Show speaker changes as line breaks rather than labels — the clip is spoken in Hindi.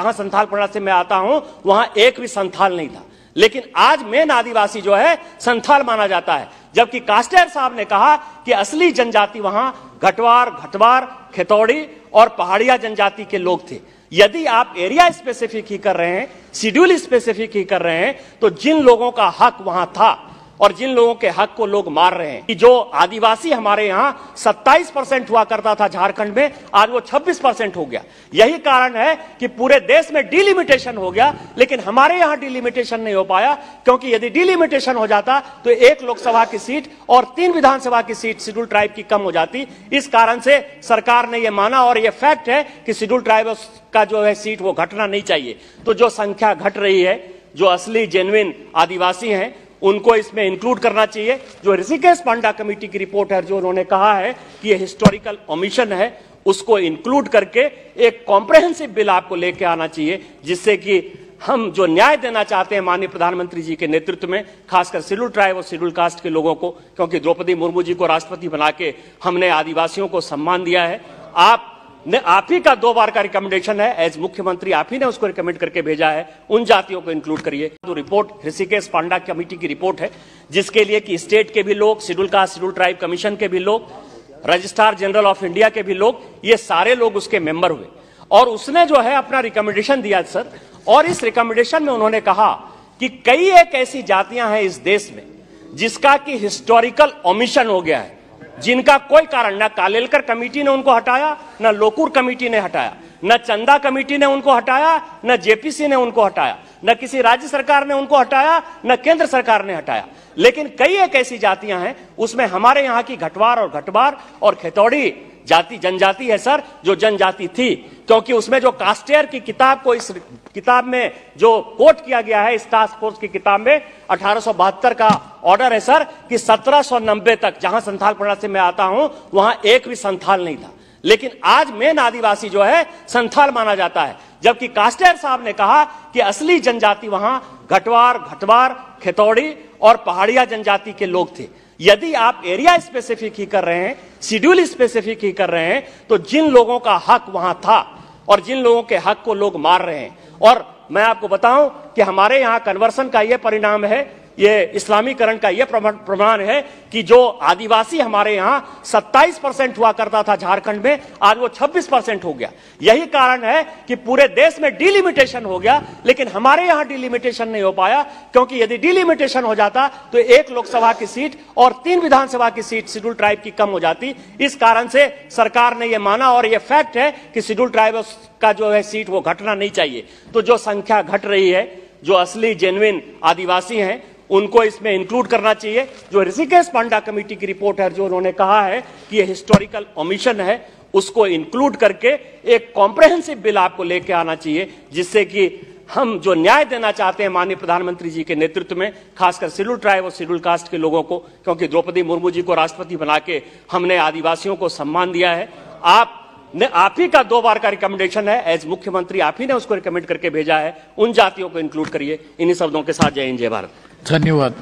जहां संथाल परगना से मैं आता हूं वहां एक भी संथाल नहीं था, लेकिन आज मेन आदिवासी जो है संथाल माना जाता है, जबकि कास्टेर साहब ने कहा कि असली जनजाति वहां घटवार, खेतौड़ी और पहाड़िया जनजाति के लोग थे। यदि आप एरिया स्पेसिफिक ही कर रहे हैं, शेड्यूल स्पेसिफिक ही कर रहे हैं, तो जिन लोगों का हक वहां था और जिन लोगों के हक को लोग मार रहे हैं कि जो आदिवासी हमारे यहां 27% हुआ करता था झारखंड में, आज वो 26% हो गया। यही कारण है कि पूरे देश में डिलिमिटेशन हो गया, लेकिन हमारे यहां डिलिमिटेशन नहीं हो पाया, क्योंकि यदि डिलिमिटेशन हो जाता तो 1 लोकसभा की सीट और 3 विधानसभा की सीट शेड्यूल ट्राइब की कम हो जाती। इस कारण से सरकार ने यह माना, और यह फैक्ट है कि शेड्यूल ट्राइब का जो है सीट वो घटना नहीं चाहिए। तो जो संख्या घट रही है, जो असली जेन्युइन आदिवासी हैं, उनको इसमें इंक्लूड करना चाहिए। जो ऋषिकेश पांडा कमेटी की रिपोर्ट है, जो उन्होंने कहा है कि ये हिस्टोरिकल ओमिशन है, उसको इंक्लूड करके एक कॉम्प्रहेंसिव बिल आपको लेके आना चाहिए, जिससे कि हम जो न्याय देना चाहते हैं माननीय प्रधानमंत्री जी के नेतृत्व में, खासकर शेड्यूल ट्राइब और शेड्यूल कास्ट के लोगों को, क्योंकि द्रौपदी मुर्मू जी को राष्ट्रपति बना के हमने आदिवासियों को सम्मान दिया है। आप ही का 2 बार का रिकमेंडेशन है, एज मुख्यमंत्री आप ही ने उसको रिकमेंड करके भेजा है, उन जातियों को इंक्लूड करिए। तो रिपोर्ट ऋषिकेश पांडा कमेटी की रिपोर्ट है, जिसके लिए कि स्टेट के भी लोग, schedule caste schedule tribe commission के भी लोग, रजिस्ट्रार जनरल ऑफ इंडिया के भी लोग, ये सारे लोग उसके मेंबर हुए, और उसने जो है अपना रिकमेंडेशन दिया सर। और इस रिकमेंडेशन में उन्होंने कहा कि कई एक ऐसी जातियां हैं इस देश में जिसका कि हिस्टोरिकल ओमिशन हो गया है, जिनका कोई कारण, ना कालेलकर कमेटी ने उनको हटाया, ना लोकूर कमेटी ने हटाया, न चंदा कमेटी ने उनको हटाया, न जेपीसी ने उनको हटाया, न किसी राज्य सरकार ने उनको हटाया, न केंद्र सरकार ने हटाया। लेकिन कई एक ऐसी जातियां हैं, उसमें हमारे यहाँ की घटवार और खेतौड़ी जाति जनजाति है सर, जो जनजाति थी, क्योंकि उसमें जो कास्टेर की किताब को, इस किताब में जो कोट किया गया है, इस टास्क फोर्स की किताब में 1872 का ऑर्डर है सर, कि 1790 तक, जहां संथाल परगना से मैं आता हूं वहां एक भी संथाल नहीं था, लेकिन आज मेन आदिवासी जो है संथाल माना जाता है, जबकि कास्टेर साहब ने कहा कि असली जनजाति वहां घटवार, खेतौड़ी और पहाड़िया जनजाति के लोग थे। यदि आप एरिया स्पेसिफिक ही कर रहे हैं, शेड्यूल स्पेसिफिक ही कर रहे हैं, तो जिन लोगों का हक वहां था और जिन लोगों के हक को लोग मार रहे हैं, और मैं आपको बताऊं कि हमारे यहां कन्वर्सन का यह परिणाम है, ये इस्लामीकरण का यह प्रमाण है कि जो आदिवासी हमारे यहां 27% हुआ करता था झारखंड में, आज वो 26% हो गया। यही कारण है कि पूरे देश में डिलिमिटेशन हो गया, लेकिन हमारे यहां डिलिमिटेशन नहीं हो पाया, क्योंकि यदि डिलिमिटेशन हो जाता तो 1 लोकसभा की सीट और 3 विधानसभा की सीट शेड्यूल ट्राइब की कम हो जाती। इस कारण से सरकार ने यह माना, और यह फैक्ट है कि शेड्यूल ट्राइब का जो है सीट वो घटना नहीं चाहिए। तो जो संख्या घट रही है, जो असली जेन्युइन आदिवासी हैं, उनको इसमें इंक्लूड करना चाहिए। जो ऋषिकेश पांडा कमेटी की रिपोर्ट है, जो उन्होंने कहा है कि ये हिस्टोरिकल ओमिशन है, उसको इंक्लूड करके एक कॉम्प्रहेंसिव बिल आपको लेके आना चाहिए, जिससे कि हम जो न्याय देना चाहते हैं माननीय प्रधानमंत्री जी के नेतृत्व में, खासकर शेड्यूल ट्राइब और शेड्यूल कास्ट के लोगों को, क्योंकि द्रौपदी मुर्मू जी को राष्ट्रपति बना के हमने आदिवासियों को सम्मान दिया है। आप ही का 2 बार का रिकमेंडेशन है, एज मुख्यमंत्री आप ही ने उसको रिकमेंड करके भेजा है, उन जातियों को इंक्लूड करिए। इन्हीं शब्दों के साथ जय हिंद, जय भारत।
धन्यवाद।